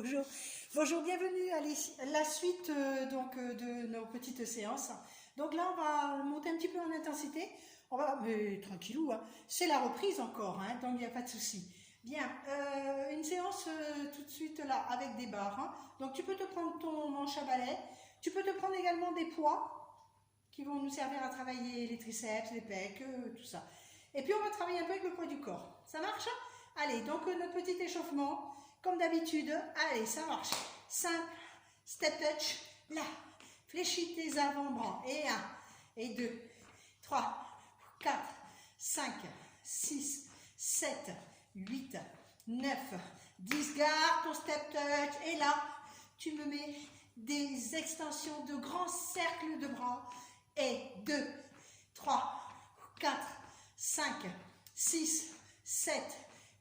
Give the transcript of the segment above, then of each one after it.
Bonjour, bonjour, bienvenue à la suite de nos petites séances. Donc là, on va monter un petit peu en intensité. On va, mais tranquillou, hein. C'est la reprise encore, hein, donc il n'y a pas de souci. Bien, une séance tout de suite là avec des barres. Hein. Donc tu peux te prendre ton manche à balai. Tu peux te prendre également des poids qui vont nous servir à travailler les triceps, les pecs, tout ça. Et puis on va travailler un peu avec le poids du corps. Ça marche? Allez, donc notre petit échauffement. Comme d'habitude, allez, ça marche. Simple, step touch, là. Fléchis tes avant-bras. Et 1, et 2, 3, 4, 5, 6, 7, 8, 9, 10. Garde ton step touch. Et là, tu me mets des extensions de grands cercles de bras. Et 2, 3, 4, 5, 6, 7,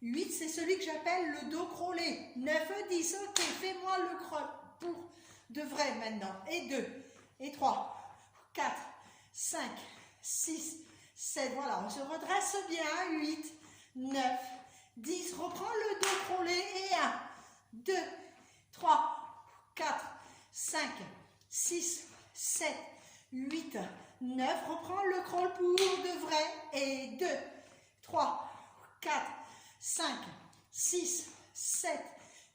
8, c'est celui que j'appelle le dos crawlé. 9, 10, ok, fais-moi le crawl pour de vrai maintenant. Et 2, et 3, 4, 5, 6, 7, voilà, on se redresse bien. 8, 9, 10, reprends le dos crawlé. Et 1, 2, 3, 4, 5, 6, 7, 8, 9, reprends le crawl pour de vrai. Et 2, 3, 4, 5, 6, 7,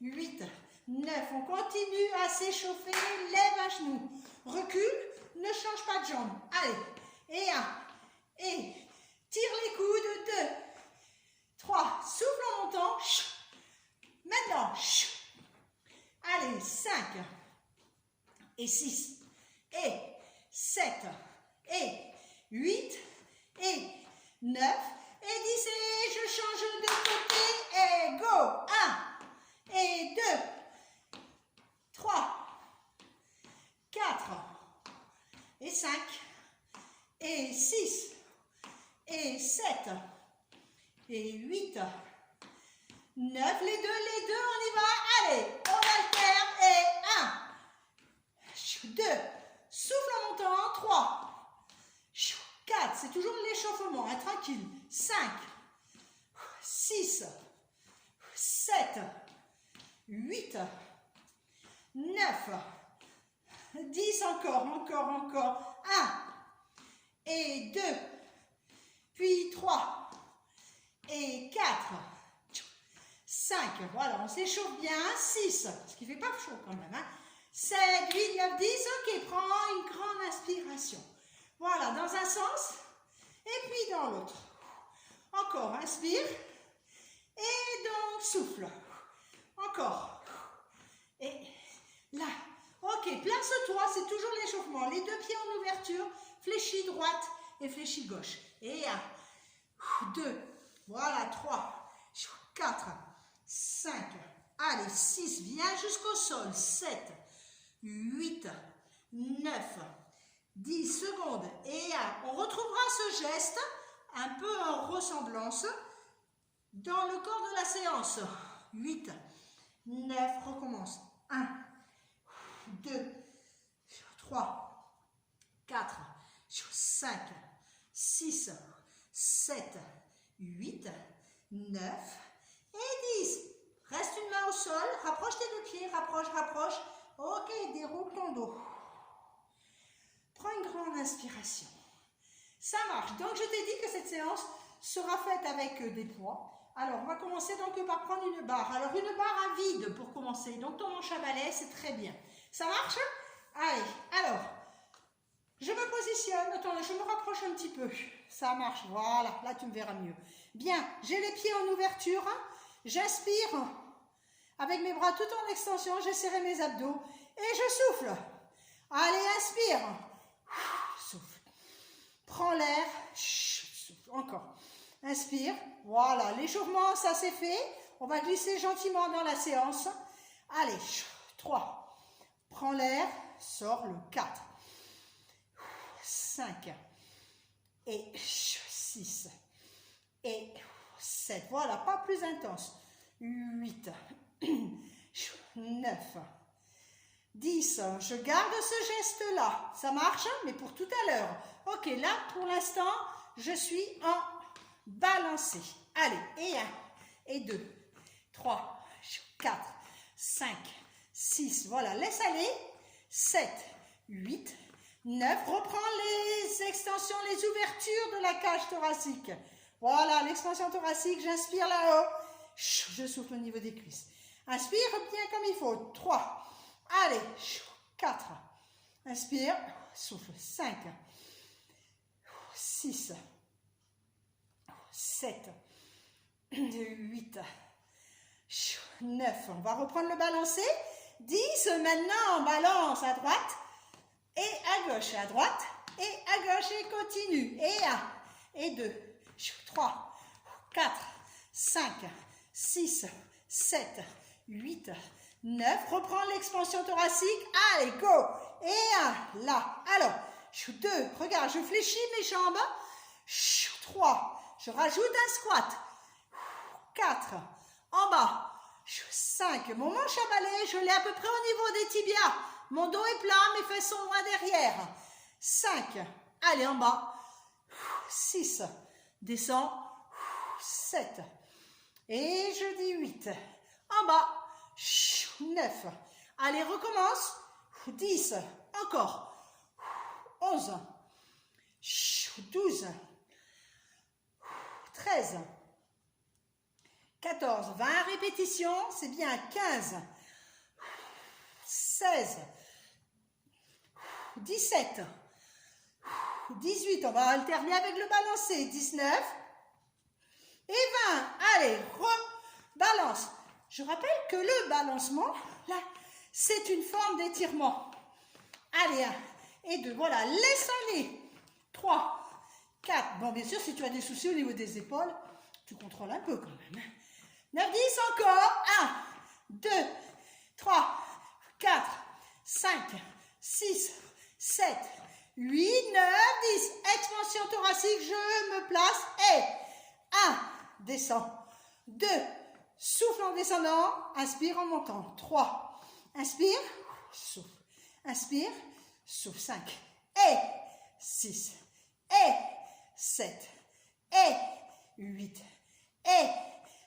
8, 9. On continue à s'échauffer. Lève à genoux. Recule. Ne change pas de jambe. Allez. Et 1. Et tire les coudes. 2. 3. Souffle en montant. Maintenant. Allez. 5. Et 6. Et 7. Et 8. Et 9. Et 10, et je change de côté, et go, 1, et 2, 3, 4, et 5, et 6, et 7, et 8, 9, les deux, on y va, allez, on alterne, et 1, 2, souffle en montant, 3, 4, c'est toujours l'échauffement, hein, tranquille. 5, 6, 7, 8, 9, 10, encore. 1, et 2, puis 3, et 4, 5, voilà, on s'échauffe bien. 6, ce qui ne fait pas chaud quand même. Hein. 7, 8, 9, 10, ok, prends une grande inspiration. Voilà, dans un sens, et puis dans l'autre. Encore, inspire, et donc souffle. Encore. Et là, ok, place-toi, c'est toujours l'échauffement. Les deux pieds en ouverture, fléchis droite et fléchis gauche. Et 1, 2, voilà, 3, 4, 5, allez, 6, viens jusqu'au sol. 7, 8, 9, 10 secondes et 1. On retrouvera ce geste un peu en ressemblance dans le corps de la séance. 8, 9, recommence. 1, 2, 3, 4, 5, 6, 7, 8, 9 et 10. Reste une main au sol, rapproche tes deux pieds, rapproche. Ok, déroule ton dos. Prends une grande inspiration. Ça marche. Donc, je t'ai dit que cette séance sera faite avec des poids. Alors, on va commencer donc par prendre une barre. Alors, une barre à vide pour commencer. Donc, ton manche à balai, c'est très bien. Ça marche? Allez, alors, je me positionne. Attends, je me rapproche un petit peu. Ça marche. Voilà, là, tu me verras mieux. Bien, j'ai les pieds en ouverture. J'inspire avec mes bras tout en extension. J'ai serré mes abdos et je souffle. Allez, inspire. Souffle. Prends l'air. Souffle. Encore. Inspire. Voilà. L'échauffement, ça c'est fait. On va glisser gentiment dans la séance. Allez. 3. Prends l'air. Sors le 4. 5. Et 6. Et 7. Voilà. Pas plus intense. 8. 9. 10, je garde ce geste-là, ça marche, mais pour tout à l'heure. Ok, là, pour l'instant, je suis en balancé. Allez, et 1, et 2, 3, 4, 5, 6, voilà, laisse aller, 7, 8, 9, reprends les extensions, les ouvertures de la cage thoracique. Voilà, l'expansion thoracique, j'inspire là-haut, je souffle au niveau des cuisses. Inspire bien comme il faut, 3, allez, 4, inspire, souffle, 5, 6, 7, 8, 9, on va reprendre le balancé, 10, maintenant on balance à droite et à gauche, à droite et à gauche et continue, et 1, et 2, 3, 4, 5, 6, 7, 8, 9, reprends l'expansion thoracique, allez, go, et 1, là, alors, 2, regarde, je fléchis mes jambes, 3, je rajoute un squat, 4, en bas, 5, mon manche à balai, je l'ai à peu près au niveau des tibias, mon dos est plat, mes fesses sont loin derrière, 5, allez, en bas, 6, descends, 7, et je dis 8, en bas, 9, allez, recommence, 10, encore, 11, 12, 13, 14, 20 répétitions, c'est bien, 15, 16, 17, 18, on va alterner avec le balancé, 19 et 20. Allez, rebalance. Je rappelle que le balancement, là, c'est une forme d'étirement. Allez, 1 et 2, voilà, laisse aller. 3, 4, bon, bien sûr, si tu as des soucis au niveau des épaules, tu contrôles un peu quand même. 9, 10, encore, 1, 2, 3, 4, 5, 6, 7, 8, 9, 10. Expansion thoracique, je me place et 1, descends. 2, souffle en descendant, inspire en montant. 3, inspire, souffle. Inspire, souffle. 5, et 6, et 7, et 8, et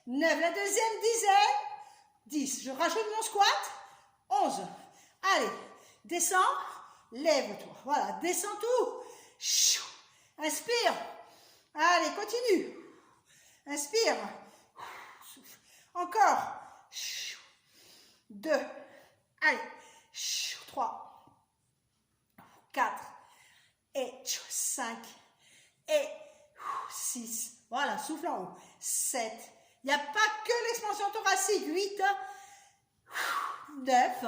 9. La deuxième dizaine, 10. Je rajoute mon squat, 11. Allez, descends, lève-toi. Voilà, descends tout. Inspire. Allez, continue. Inspire. Encore. 2. Allez. 3. 4. Et 5. Et 6. Voilà, souffle en haut. 7. Il n'y a pas que l'expansion thoracique. 8. 9.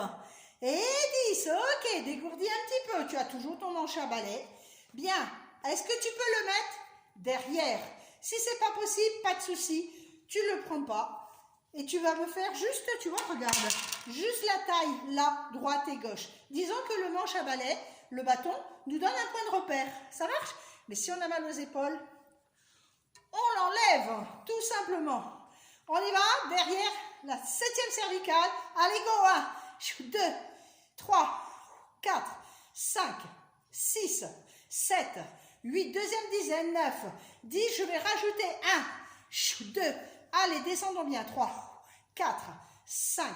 Et 10. Ok, dégourdis un petit peu. Tu as toujours ton manche à balai. Bien. Est-ce que tu peux le mettre derrière? Si c'est pas possible, pas de souci. Tu le prends pas. Et tu vas me faire juste, tu vois, regarde, juste la taille, là, droite et gauche. Disons que le manche à balai, le bâton, nous donne un point de repère. Ça marche? Mais si on a mal aux épaules, on l'enlève, tout simplement. On y va, derrière la 7e cervicale. Allez, go, 1, 2, 3, 4, 5, 6, 7, 8, deuxième dizaine, 9, 10, je vais rajouter 1, 2, allez, descendons bien, 3, 4, 5,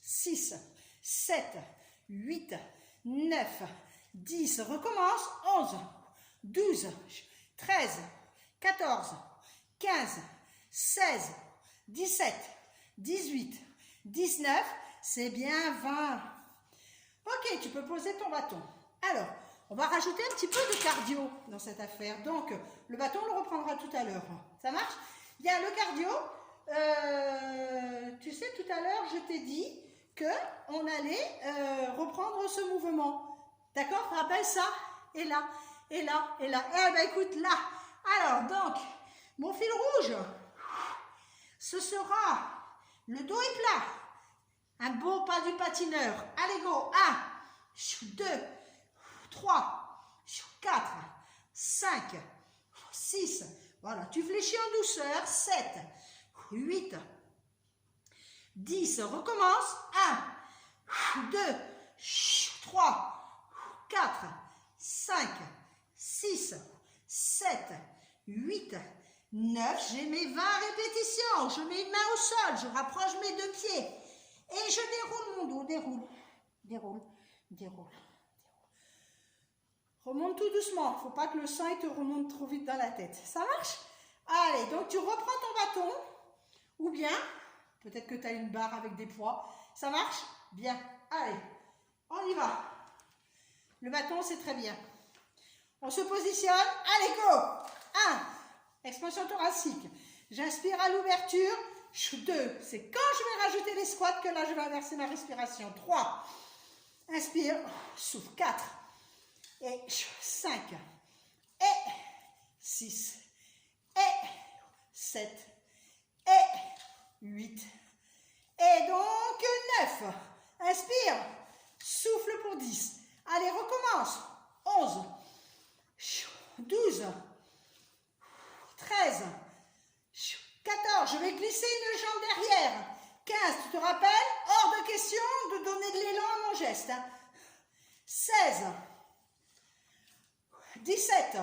6, 7, 8, 9, 10, recommence, 11, 12, 13, 14, 15, 16, 17, 18, 19, c'est bien 20. Ok, tu peux poser ton bâton. Alors, on va rajouter un petit peu de cardio dans cette affaire. Donc, le bâton, on le reprendra tout à l'heure. Ça marche? Bien, le cardio, tu sais, tout à l'heure, je t'ai dit qu'on allait reprendre ce mouvement. D'accord? Rappelle ça. Et là, et là, et là. Eh bien, écoute, là. Alors, donc, mon fil rouge, ce sera, le dos est plat. Un beau pas du patineur. Allez, go. 1, 2, 3, 4, 5, 6. Voilà, tu fléchis en douceur. 7, 8, 10. Recommence. 1, 2, 3, 4, 5, 6, 7, 8, 9. J'ai mes 20 répétitions. Je mets une main au sol. Je rapproche mes deux pieds. Et je déroule mon dos, déroule, déroule, déroule. Remonte tout doucement, il ne faut pas que le sang il te remonte trop vite dans la tête. Ça marche? Allez, donc tu reprends ton bâton, ou bien, peut-être que tu as une barre avec des poids. Ça marche? Bien. Allez, on y va. Le bâton, c'est très bien. On se positionne. Allez, go! 1. Expansion thoracique. J'inspire à l'ouverture. 2. C'est quand je vais rajouter les squats que là, je vais inverser ma respiration. 3. Inspire. Souffle. 4. Et 5. Et 6. Et 7. Et 8. Et donc 9. Inspire. Souffle pour 10. Allez, recommence. 11. 12. 13. 14. Je vais glisser une jambe derrière. 15. Tu te rappelles? Hors de question de donner de l'élan à mon geste. 16. 17.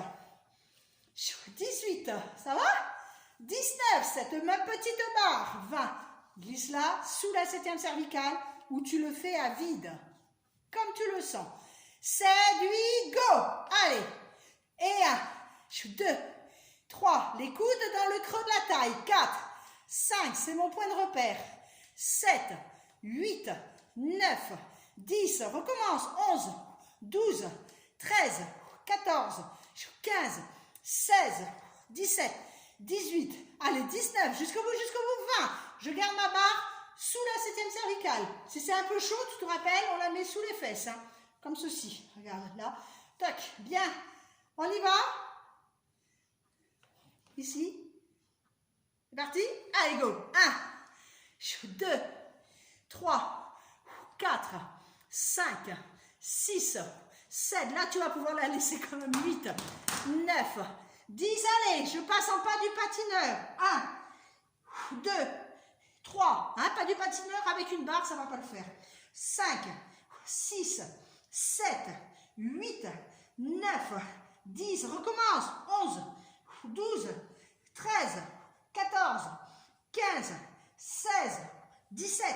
18. Ça va? 19. Cette même petite barre. 20. Glisse là, sous la 7e cervicale, où tu le fais à vide. Comme tu le sens. 7, 8, go! Allez. Et 1, 2, 3. Les coudes dans le creux de la taille. 4, 5, c'est mon point de repère. 7, 8, 9, 10. Recommence. 11, 12, 13, 14, 15, 16, 17, 18. Allez, 19. Jusqu'au bout, 20. Je garde ma barre sous la 7e cervicale. Si c'est un peu chaud, tu te rappelles, on la met sous les fesses. Hein, comme ceci. Regarde là. Toc. Bien. On y va. Ici. C'est parti. Allez, go. 1, 2, 3, 4, 5, 6, 7. Là, tu vas pouvoir la laisser quand même. 8, 9, 10. Allez, je passe en pas du patineur. 1, 2, 3, hein, pas du patineur avec une barre, ça ne va pas le faire. 5, 6, 7, 8, 9, 10, recommence. 11, 12, 13, 14, 15, 16, 17,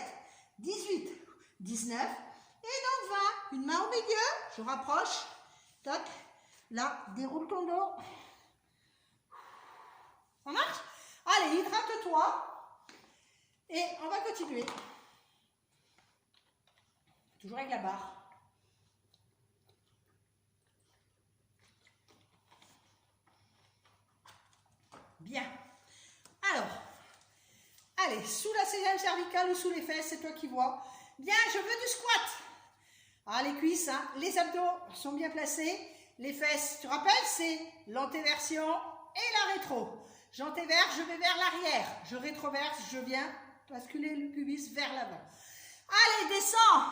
18, 19, et donc 20. Une main au milieu, je rapproche. Toc, là, déroule ton dos. Ça marche? Allez, hydrate-toi. Et on va continuer. Toujours avec la barre. Bien. Alors, allez, sous la 16e cervicale ou sous les fesses, c'est toi qui vois. Bien, je veux du squat. Ah, les cuisses, hein, les abdos sont bien placés. Les fesses, tu te rappelles, c'est l'antéversion et la rétro. J'antéverse, je vais vers l'arrière. Je rétroverse, je viens basculer le pubis vers l'avant. Allez, descends.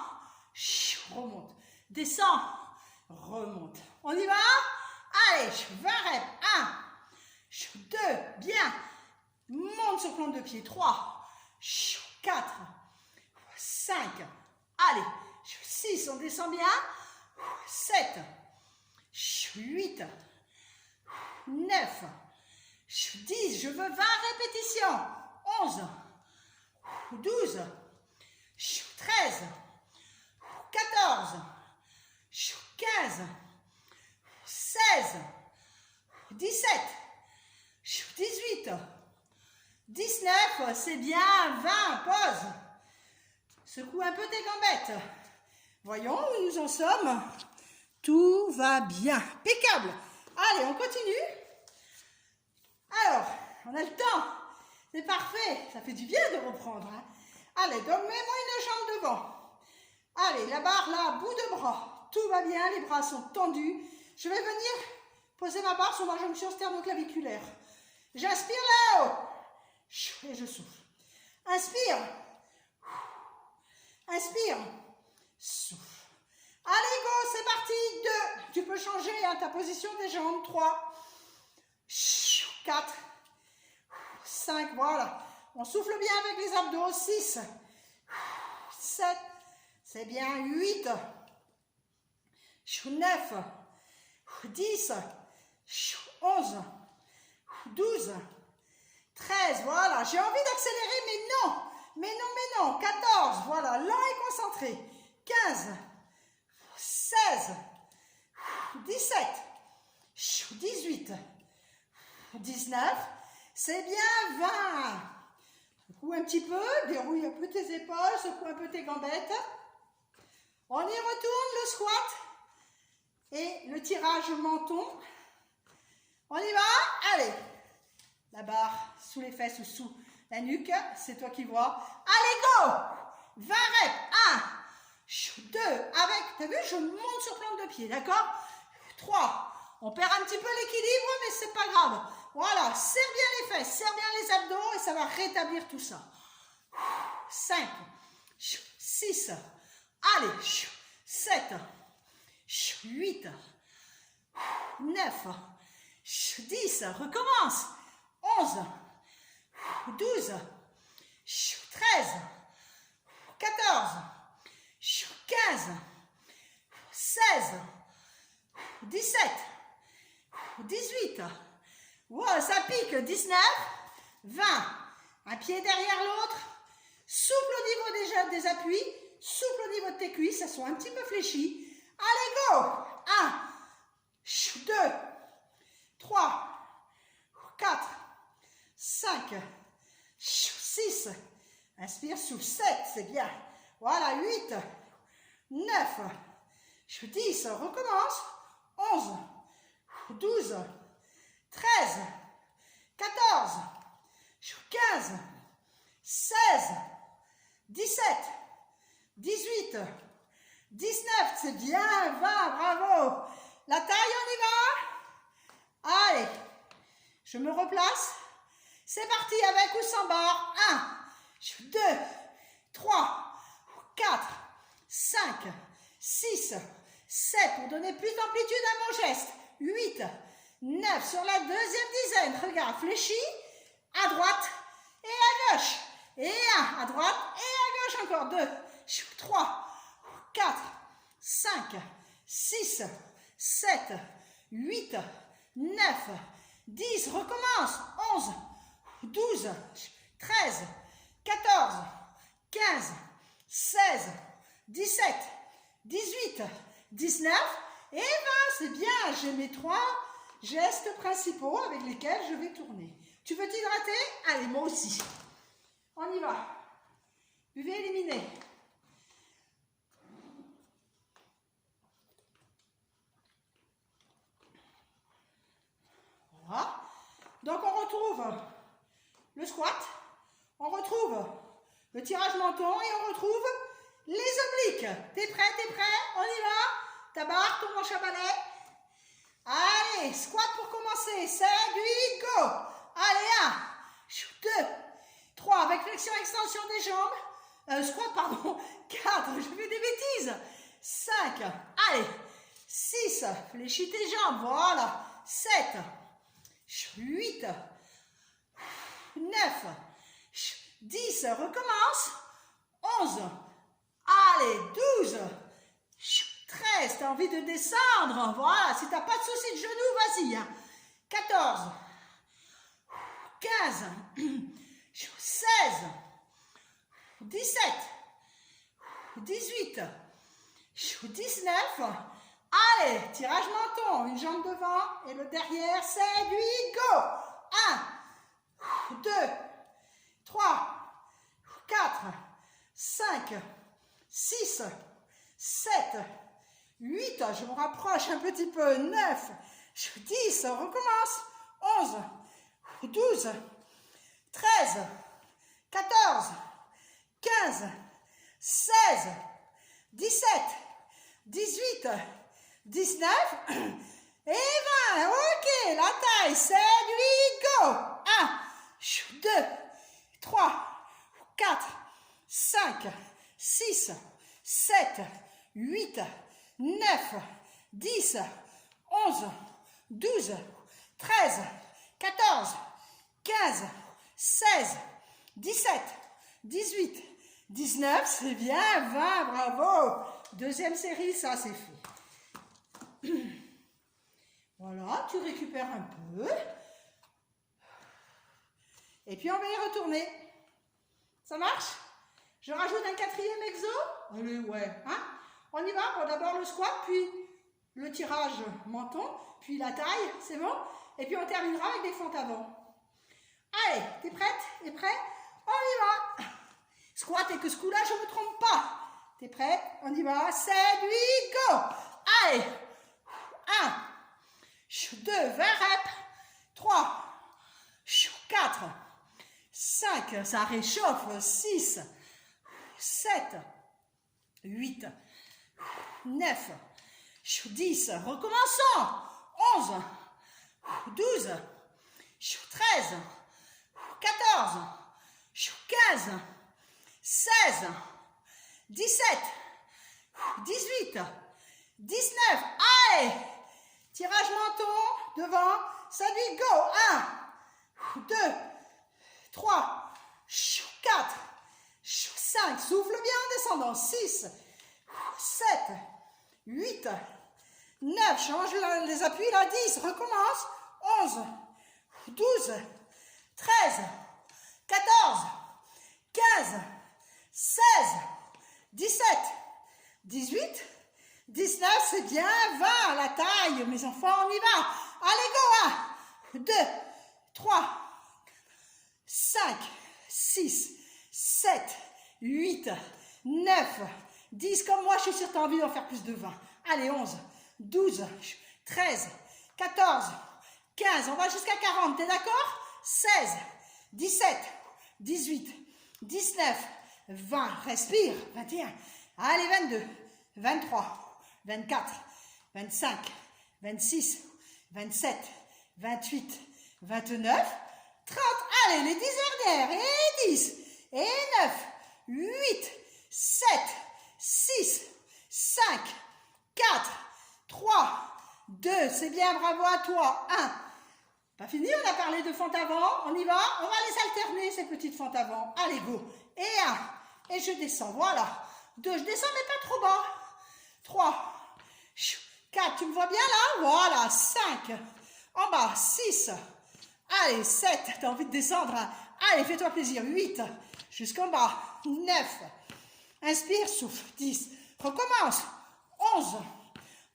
Chut, remonte. Descends. Remonte. On y va? Allez, 20 reps. 1, 2, bien. Monte sur plante de pied. 3, 4, 5. Allez, 6, on descend bien. 7, 8, 9, 10, je veux 20 répétitions. 11, 12, 13, 14, 15, 16, 17, 18, 19, c'est bien, 20, pause. Secoue un peu tes gambettes. Voyons où nous en sommes. Tout va bien, impeccable. Allez, on continue. Alors, on a le temps. C'est parfait, ça fait du bien de reprendre. Hein. Allez, donc mets-moi une jambe devant. Allez, la barre là, bout de bras. Tout va bien, les bras sont tendus. Je vais venir poser ma barre sur ma jonction sternoclaviculaire. J'inspire là-haut. Et je souffle. Inspire. Inspire. Souffle. Allez, go, c'est parti. 2. Tu peux changer hein, ta position des jambes. 3. 4. 5, voilà. On souffle bien avec les abdos. 6, 7, c'est bien. 8, 9, 10, 11, 12, 13, voilà. J'ai envie d'accélérer, mais non. Mais non, 14, voilà, lent et concentré. 15, 16, 17, 18, 19, c'est bien 20. Secoue un petit peu, dérouille un peu tes épaules, secoue un peu tes gambettes. On y retourne le squat et le tirage menton. On y va, allez. La barre sous les fesses ou sous la nuque, c'est toi qui vois. Allez, go! 20 reps, 1, 2, avec, t'as vu, je monte sur plante de pied, d'accord? 3, on perd un petit peu l'équilibre, mais c'est pas grave. Voilà, serre bien les fesses, serre bien les abdos et ça va rétablir tout ça. 5, 6, allez, 7, 8, 9, 10, recommence. 11, 12, 13, 14, 15, 16, 17, 18, wow, ça pique, 19, 20, un pied derrière l'autre, souple au niveau des appuis, souple au niveau de tes cuisses, elles sont un petit peu fléchies. Allez, go! 1, 2, 3, 4, 5, 6, inspire, souffle, 7, c'est bien. Voilà, 8, 9, 10, recommence. 11, 12, 13, 14, 15, 16, 17, 18, 19, c'est bien, 20, bravo. La taille, on y va. Allez, je me replace. C'est parti, avec ou sans barre. 1, 2, 3, 4, 5, 6, 7, pour donner plus d'amplitude à mon geste. 8, 9, sur la deuxième dizaine. Regarde, fléchis, à droite et à gauche. Et 1, à droite et à gauche encore. 2, 3, 4, 5, 6, 7, 8, 9, 10, recommence. 11, 12, 13, 14, 15, 16, 17, 18, 19 et 20. C'est bien, j'ai mes 3 gestes principaux avec lesquels je vais tourner. Tu veux t'hydrater? Allez, moi aussi. On y va. Buvez, éliminez. Voilà. Donc on retrouve le squat, on retrouve le tirage menton et on retrouve les obliques. T'es prêt? On y va? Ta barre, ton manche à balai. Allez, squat pour commencer. 7, 8, go. Allez, 1, 2, 3, avec flexion, extension des jambes. Squat, pardon. 4, je fais des bêtises. 5, allez. 6, fléchis tes jambes, voilà. 7, 8, 9, 10, recommence. 11, allez, 12, 13, t'as envie de descendre, voilà, si t'as pas de souci de genoux, vas-y. 14, 15, 16, 17, 18, 19, allez, tirage menton, une jambe devant et le derrière, 7, 8, go. 1, 2, 3, 4, 5, 6, 7, 8, je me rapproche un petit peu, 9, 10, on recommence, 11, 12, 13, 14, 15, 16, 17, 18, 19 et 20. Ok, la taille, 7, 8, go. 1, 2, 3, 4, 5, 6, 7, 8, 9, 10, 11, 12, 13, 14, 15, 16, 17, 18, 19, c'est bien, 20, bravo. Deuxième série, ça c'est fait. Voilà, tu récupères un peu. Et puis on va y retourner. Ça marche? Je rajoute un quatrième exo. Allez, ouais. Hein? On y va. Bon, d'abord le squat, puis le tirage menton, puis la taille, c'est bon? Et puis on terminera avec des fentes avant. Allez, t'es prête? T'es prêt? On y va. Squat et que ce coup-là, je ne me trompe pas. T'es prête? On y va. 7, 8, go! Allez. 1, 2, 20 reps. 3, 4, 5, ça réchauffe. 6, 7, 8, 9, 10. Recommençons. 11, 12, 13, 14, 15, 16, 17, 18, 19. Allez! Tirage menton devant. Ça dit go. 1, 2, 3, 4, 5. Souffle bien en descendant. 6, 7, 8, 9. Change les appuis là. 10. Recommence. 11, 12, 13, 14, 15, 16, 17, 18, 19, c'est bien, 20, la taille, mes enfants, on y va. Allez, go, 1, 2, 3, 5, 6, 7, 8, 9, 10, comme moi, je suis sûre que tu as envie d'en faire plus de 20. Allez, 11, 12, 13, 14, 15, on va jusqu'à 40, t'es d'accord? 16, 17, 18, 19, 20, respire, 21, allez 22, 23, 24, 25, 26, 27, 28, 29, 30, allez les 10 dernières, et 10, et 9, 8, 7, 6, 5, 4, 3, 2, c'est bien, bravo à toi, 1, pas fini, on a parlé de fente avant, on y va, on va les alterner ces petites fentes avant, allez go, et 1, et je descends, voilà, 2, je descends mais pas trop bas, 3, 4, tu me vois bien là, voilà, 5, en bas, 6, allez, 7, t'as envie de descendre, hein? Allez, fais-toi plaisir, 8, jusqu'en bas, 9, inspire, souffle, 10, recommence, 11,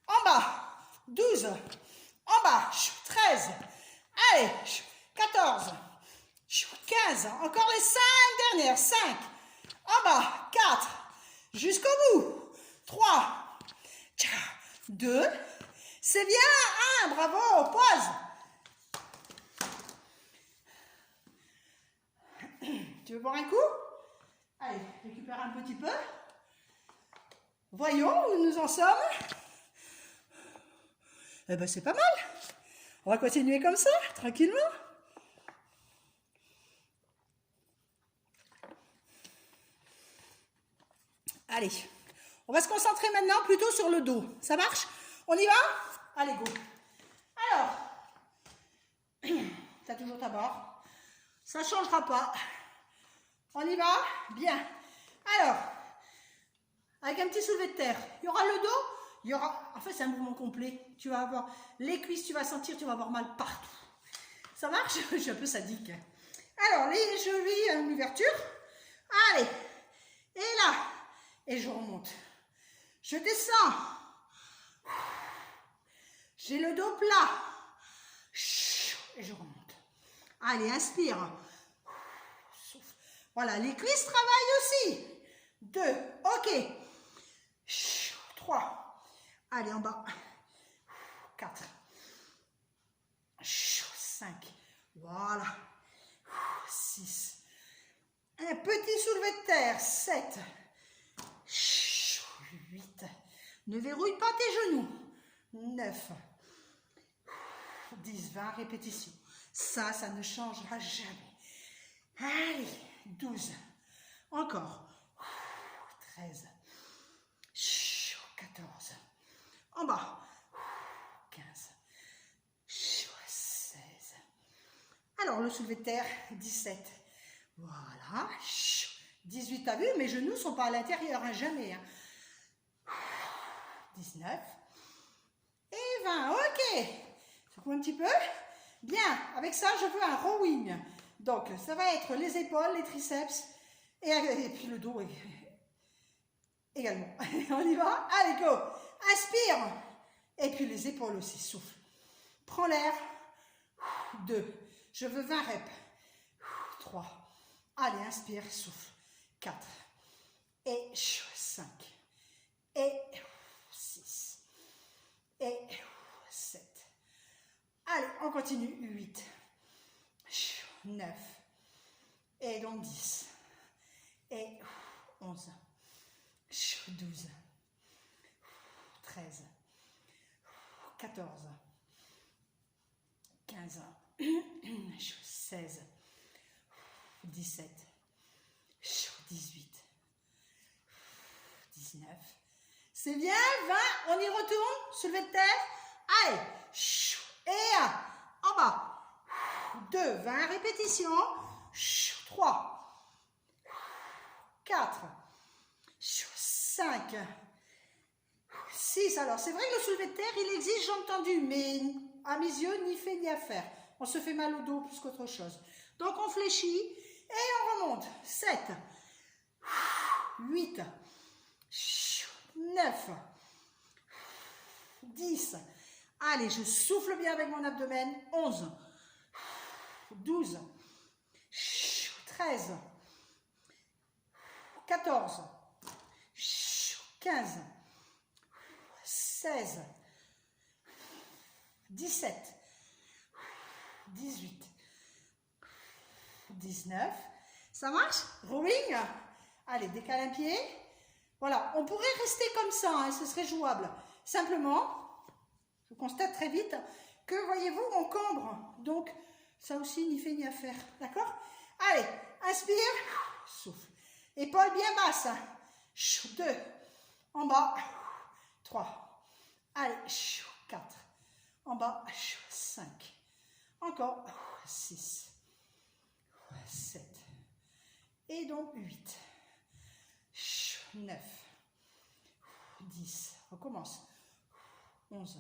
en bas, 12, en bas, 13, allez, 14, 15, encore les 5 dernières, 5, en bas, 4, jusqu'au bout, 3, 2, c'est bien, 1, bravo, pause. Tu veux boire un coup? Allez, récupère un petit peu. Voyons où nous en sommes. Eh ben, c'est pas mal. On va continuer comme ça, tranquillement. Allez, on va se concentrer maintenant plutôt sur le dos. Ça marche? On y va? Allez, go. Alors, tu as toujours ta barre. Ça ne changera pas. On y va? Bien. Alors, avec un petit soulevé de terre, il y aura le dos, il y aura... En fait, c'est un mouvement complet. Tu vas avoir les cuisses, tu vas sentir, tu vas avoir mal partout. Ça marche? Je suis un peu sadique. Alors, les chevilles en ouverture. Allez. Et là. Et je remonte. Je descends. J'ai le dos plat. Et je remonte. Allez, inspire. Souffle. Voilà, les cuisses travaillent aussi. 2, ok. 3. Allez, en bas. 4. 5. Voilà. 6. Un petit soulevé de terre. 7. 8. Ne verrouille pas tes genoux. 9. 10, 20 répétitions. Ça ne changera jamais. Allez, 12. Encore. 13. 14. En bas. 15. 16. Alors, le soulevé de terre, 17. Voilà. 18, t'as vu, mes genoux ne sont pas à l'intérieur, hein, jamais. Hein. 19. Et 20, ok. Secoue un petit peu. Bien, avec ça, je veux un rowing. Donc, ça va être les épaules, les triceps Et puis le dos également. On y va? Allez, go! Inspire. Et puis les épaules aussi, souffle. Prends l'air. 2. Je veux 20 reps. 3. Allez, inspire, souffle. 4. Et 5. Et 6. Et 7. Allez, on continue. 8. 9. Et donc 10. Et 11. 12. 13. 14. 15. 16. 17. 18. 19. C'est bien, 20. On y retourne. Soulevé de terre. Allez. Et 1. En bas. 2. 20 répétitions. 3. 4. 5. 6. Alors, c'est vrai que le soulevé de terre, il existe, j'ai entendu, mais à mes yeux, ni fait ni à faire. On se fait mal au dos plus qu'autre chose. Donc, on fléchit et on remonte. 7. 8. 9. 10. Allez, je souffle bien avec mon abdomen. 11. 12. 13. 14. 15. 16. 17. 18. 19. Ça marche? Rowing. Allez, décale un pied. Voilà, on pourrait rester comme ça, hein, ce serait jouable. Simplement, je constate très vite que, voyez-vous, on cambre. Donc, ça aussi, ni fait ni à faire. D'accord? Allez, inspire, souffle. Épaules bien basses. 2. En bas. 3. Allez, 4. En bas. 5. Encore. 6. 7. Et donc 8. 9. 10. Recommence. 11.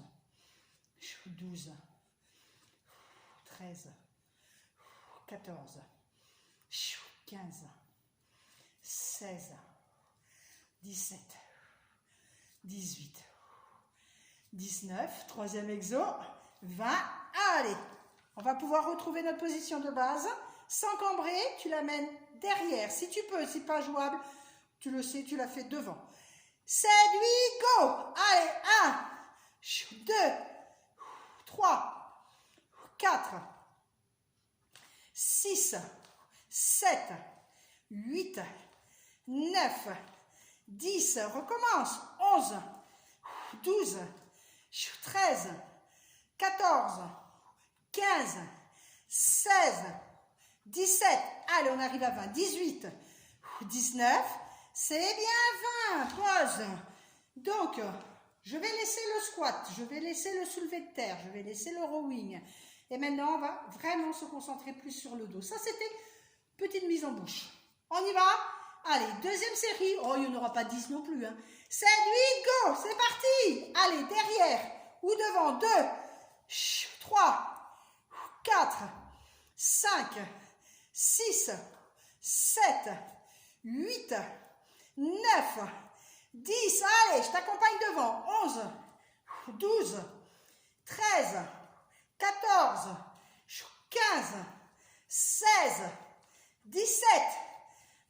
12. 13. 14. 15. 16. 17. 18. 19. Troisième exo. 20. Allez. On va pouvoir retrouver notre position de base. Sans cambrer, tu l'amènes derrière. Si tu peux, si pas jouable, tu le sais, tu la fais devant. 7, 8, go! Allez, 1, 2, 3, 4, 6, 7, 8, 9, 10, recommence, 11, 12, 13, 14, 15, 16, 17, allez, on arrive à 20, 18, 19, c'est bien 20, pause. Donc, je vais laisser le squat, je vais laisser le soulevé de terre, je vais laisser le rowing. Et maintenant, on va vraiment se concentrer plus sur le dos. Ça, c'était petite mise en bouche. On y va? Allez, deuxième série. Oh, il n'y en aura pas 10 non plus. 7, 8, go! C'est parti! Allez, derrière ou devant. 2, 3, 4, 5, 6, 7, 8, 9, 10. Allez, je t'accompagne devant. 11, 12, 13, 14, 15, 16, 17,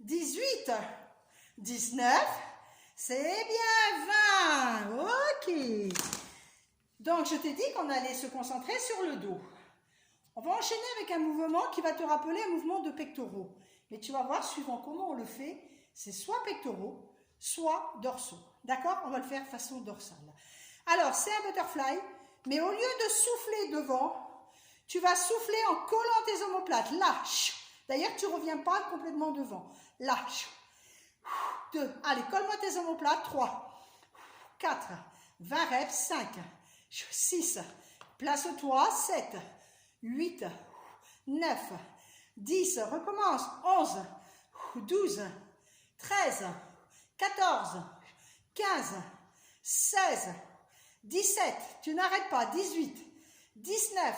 18, 19, c'est bien 20. Ok. Donc, je t'ai dit qu'on allait se concentrer sur le dos. On va enchaîner avec un mouvement qui va te rappeler un mouvement de pectoraux. Mais tu vas voir, suivant comment on le fait, c'est soit pectoraux, soit dorsaux. D'accord? On va le faire façon dorsale. Alors, c'est un butterfly, mais au lieu de souffler devant, tu vas souffler en collant tes omoplates. Là. D'ailleurs, tu ne reviens pas complètement devant. Là. 2. Allez, colle-moi tes omoplates. 3, 4, 20 reps. 5, 6, place-toi. 7, 8, 9, 10, recommence. 11, 12, 13, 14, 15, 16, 17, tu n'arrêtes pas. 18, 19,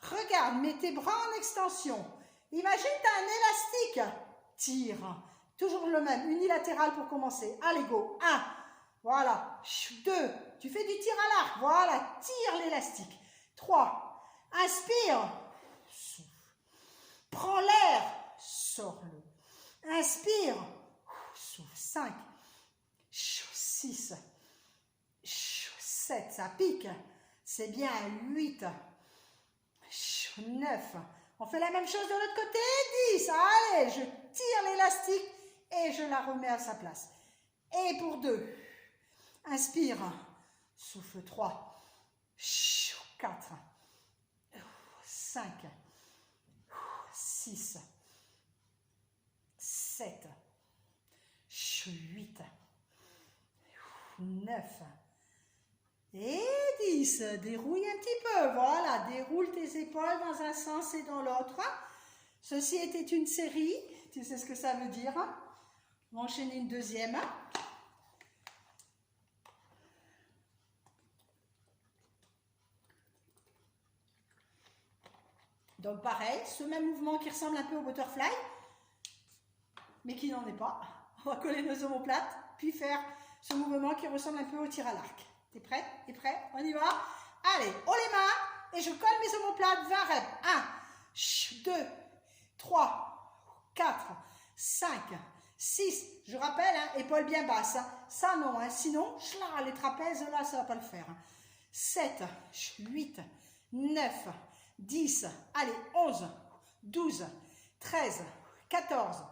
regarde, mets tes bras en extension. Imagine, tu as un élastique. Tire, Toujours le même, unilatéral pour commencer. Allez, go. 1, voilà. 2, tu fais du tir à l'arc. Voilà, tire l'élastique. 3, inspire. Souffle. Prends l'air. Sors-le. Inspire. Souffle. 5, 6, 7, ça pique. C'est bien. 8, 9. On fait la même chose de l'autre côté. 10. Allez, je tire l'élastique et je la remets à sa place. Et pour 2. Inspire. Souffle. 3, 4, 5, 6, 7, 8, 9 et 10. Dérouille un petit peu. Voilà, déroule tes épaules dans un sens et dans l'autre. Ceci était une série. Tu sais ce que ça veut dire. On va enchaîner une deuxième. Donc pareil, ce même mouvement qui ressemble un peu au butterfly, mais qui n'en est pas. On va coller nos omoplates, puis faire ce mouvement qui ressemble un peu au tir à l'arc. T'es prête? T'es prêt? On y va? Allez, haut les mains, et je colle mes omoplates, 20 reps. 1, 2, 3, 4, 5, 6. Je rappelle, hein, épaules bien basses. Hein. Ça non, hein. Sinon, les trapèzes, là, ça ne va pas le faire. 7, 8, 9, 10, allez, 11, 12, 13, 14,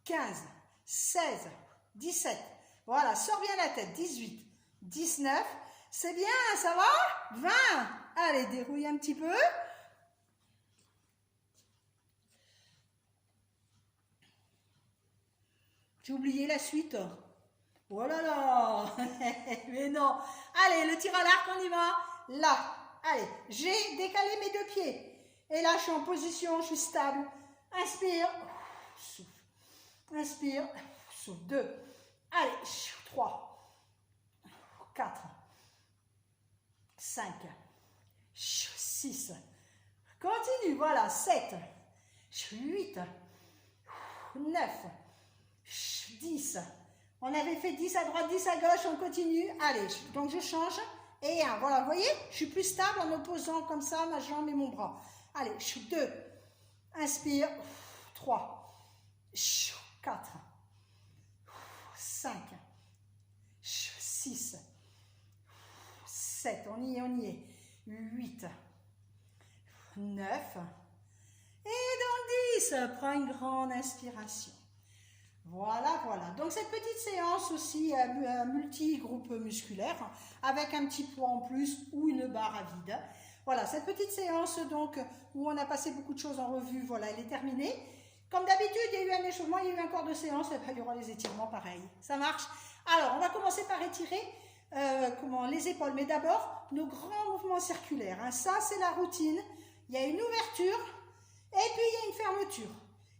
15, 16, 17. Voilà, sors bien la tête. 18, 19. C'est bien, ça va? 20. Allez, dérouille un petit peu. J'ai oublié la suite. Oh là là. Mais non. Allez, le tir à l'arc, on y va. Là. Allez, j'ai décalé mes 2 pieds. Et là, je suis en position, je suis stable. Inspire. Souffle. Inspire. Souffle. 2. Allez, 3, 4, 5, 6. Continue, voilà, 7, 8, 9, 10. On avait fait 10 à droite, 10 à gauche, on continue. Allez, donc je change. Et 1, voilà, vous voyez, je suis plus stable en opposant comme ça ma jambe et mon bras. Allez, 2, inspire, 3, 4, 5, 6, 7, on y est, 8, 9, et dans 10, prends une grande inspiration. Voilà, voilà. Donc cette petite séance aussi, multi-groupe musculaire, avec un petit poids en plus ou une barre à vide. Voilà, cette petite séance donc où on a passé beaucoup de choses en revue, voilà, elle est terminée. Comme d'habitude, il y a eu un échauffement, il y a eu un quart de séance, et bien, il y aura les étirements pareil. Ça marche? Alors, on va commencer par étirer les épaules, mais d'abord, nos grands mouvements circulaires. Hein. Ça, c'est la routine. Il y a une ouverture et puis il y a une fermeture.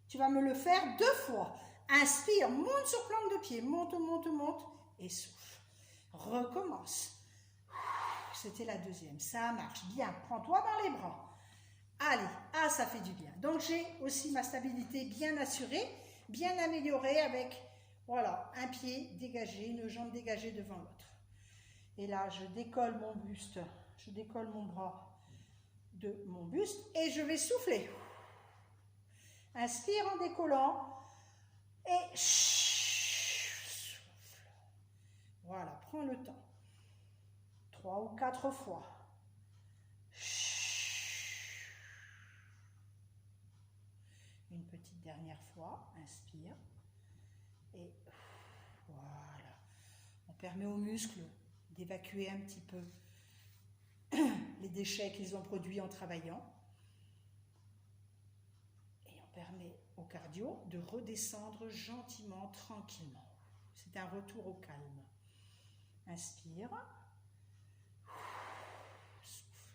Tu vas me le faire 2 fois. Inspire, monte sur planque de pied, monte, monte, monte et souffle. Recommence. C'était la deuxième, ça marche bien. Prends-toi dans les bras. Allez, ça fait du bien. Donc j'ai aussi ma stabilité bien assurée, bien améliorée avec, voilà, un pied dégagé, une jambe dégagée devant l'autre. Et là, je décolle mon buste, je décolle mon bras de mon buste et je vais souffler. Inspire en décollant. Et souffle. Voilà, prends le temps. 3 ou 4 fois. Une petite dernière fois. Inspire. Et voilà. On permet aux muscles d'évacuer un petit peu les déchets qu'ils ont produits en travaillant. Et on permet au cardio de redescendre gentiment, tranquillement. C'est un retour au calme. Inspire. Souffle.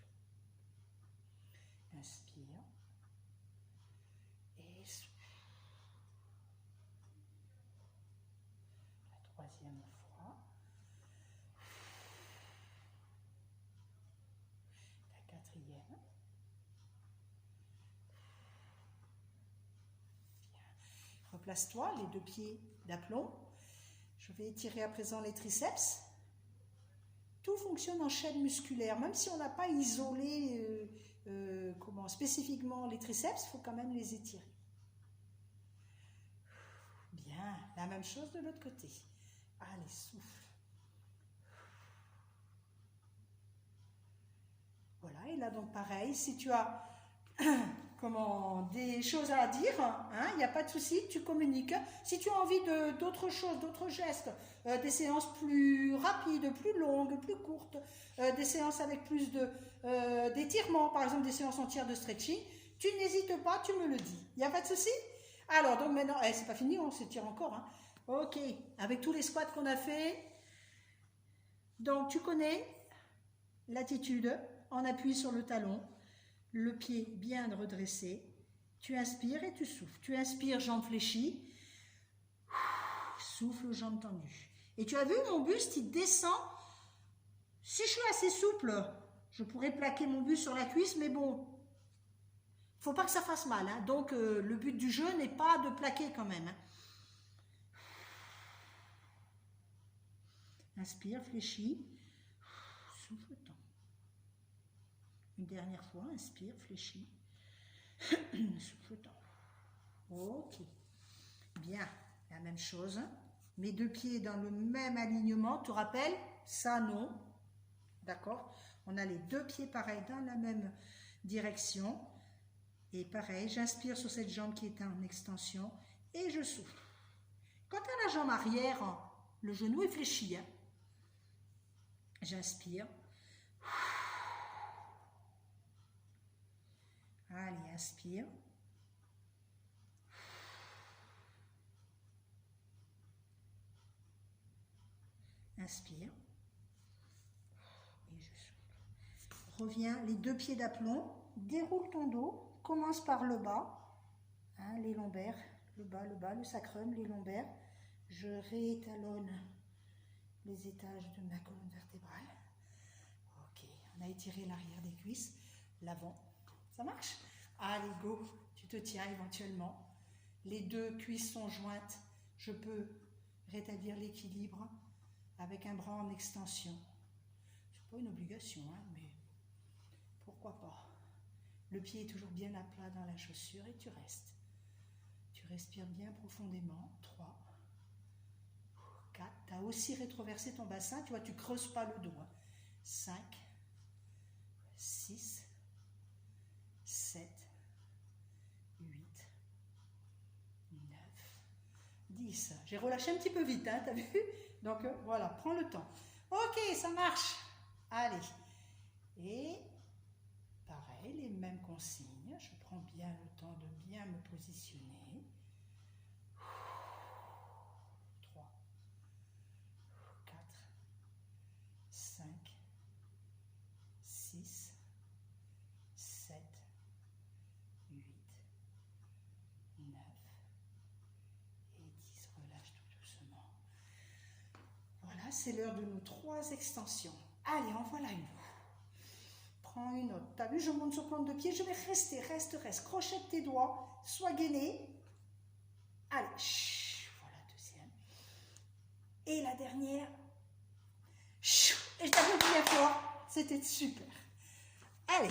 Inspire. Et souffle. La 3e fois. La 4e. place-toi, les 2 pieds d'aplomb. Je vais étirer à présent les triceps. Tout fonctionne en chaîne musculaire, même si on n'a pas isolé spécifiquement les triceps, il faut quand même les étirer. Bien, la même chose de l'autre côté. Allez, souffle. Voilà, et là donc pareil, si tu as des choses à dire, il n'y a pas de souci, tu communiques. Si tu as envie d'autres choses, d'autres gestes, des séances plus rapides, plus longues, plus courtes, des séances avec plus d'étirements, par exemple des séances entières de stretching, tu n'hésites pas, tu me le dis. Il n'y a pas de souci? Alors, donc maintenant, c'est pas fini, on s'étire encore. Hein. Ok, avec tous les squats qu'on a fait, donc tu connais l'attitude, on appuie sur le talon, le pied bien redressé, tu inspires et tu souffles. Tu inspires, jambes fléchies, souffle, jambes tendues. Et tu as vu, mon buste, il descend. Si je suis assez souple, je pourrais plaquer mon buste sur la cuisse, mais bon, faut pas que ça fasse mal. Hein. Donc, le but du jeu n'est pas de plaquer quand même. Hein. Inspire, fléchis, souffle, tend. Une dernière fois, inspire, fléchis, souffle, tend. Ok. Bien, la même chose. Mes 2 pieds dans le même alignement. Tu te rappelles? Ça, non. D'accord? On a les 2 pieds pareils dans la même direction. Et pareil, j'inspire sur cette jambe qui est en extension et je souffle. Quant à la jambe arrière, le genou est fléchi. Hein? J'inspire. Allez, inspire. Inspire. Et je souffle. Reviens, les 2 pieds d'aplomb. Déroule ton dos. Commence par le bas. Hein, les lombaires. Le bas, le sacrum, les lombaires. Je réétalonne les étages de ma colonne vertébrale. Ok, on a étiré l'arrière des cuisses, l'avant. Ça marche? Allez, go. Tu te tiens éventuellement. Les 2 cuisses sont jointes. Je peux rétablir l'équilibre avec un bras en extension. C'est pas une obligation, hein, mais pourquoi pas. Le pied est toujours bien à plat dans la chaussure et tu restes. Tu respires bien profondément. 3, 4. Tu as aussi rétroversé ton bassin. Tu vois, tu creuses pas le dos. Hein. 5, 6, 7, 8, 9, 10. J'ai relâché un petit peu vite, hein, t'as vu? Donc voilà, prends le temps. Ok, ça marche. Allez. Et pareil, les mêmes consignes. Je prends bien le temps de bien me positionner. 3, 4, 5, 6, 7, 8, 9 et 10. Relâche tout doucement. Voilà, c'est l'heure de nos 3 extensions. Allez, en voilà une. Prends une autre. T'as vu, je monte sur plante de pied. Je vais rester, reste. Crochette tes doigts. Sois gainé. Allez, voilà, deuxième. Et la dernière. Et je t'applaudis bien fort. C'était super. Allez.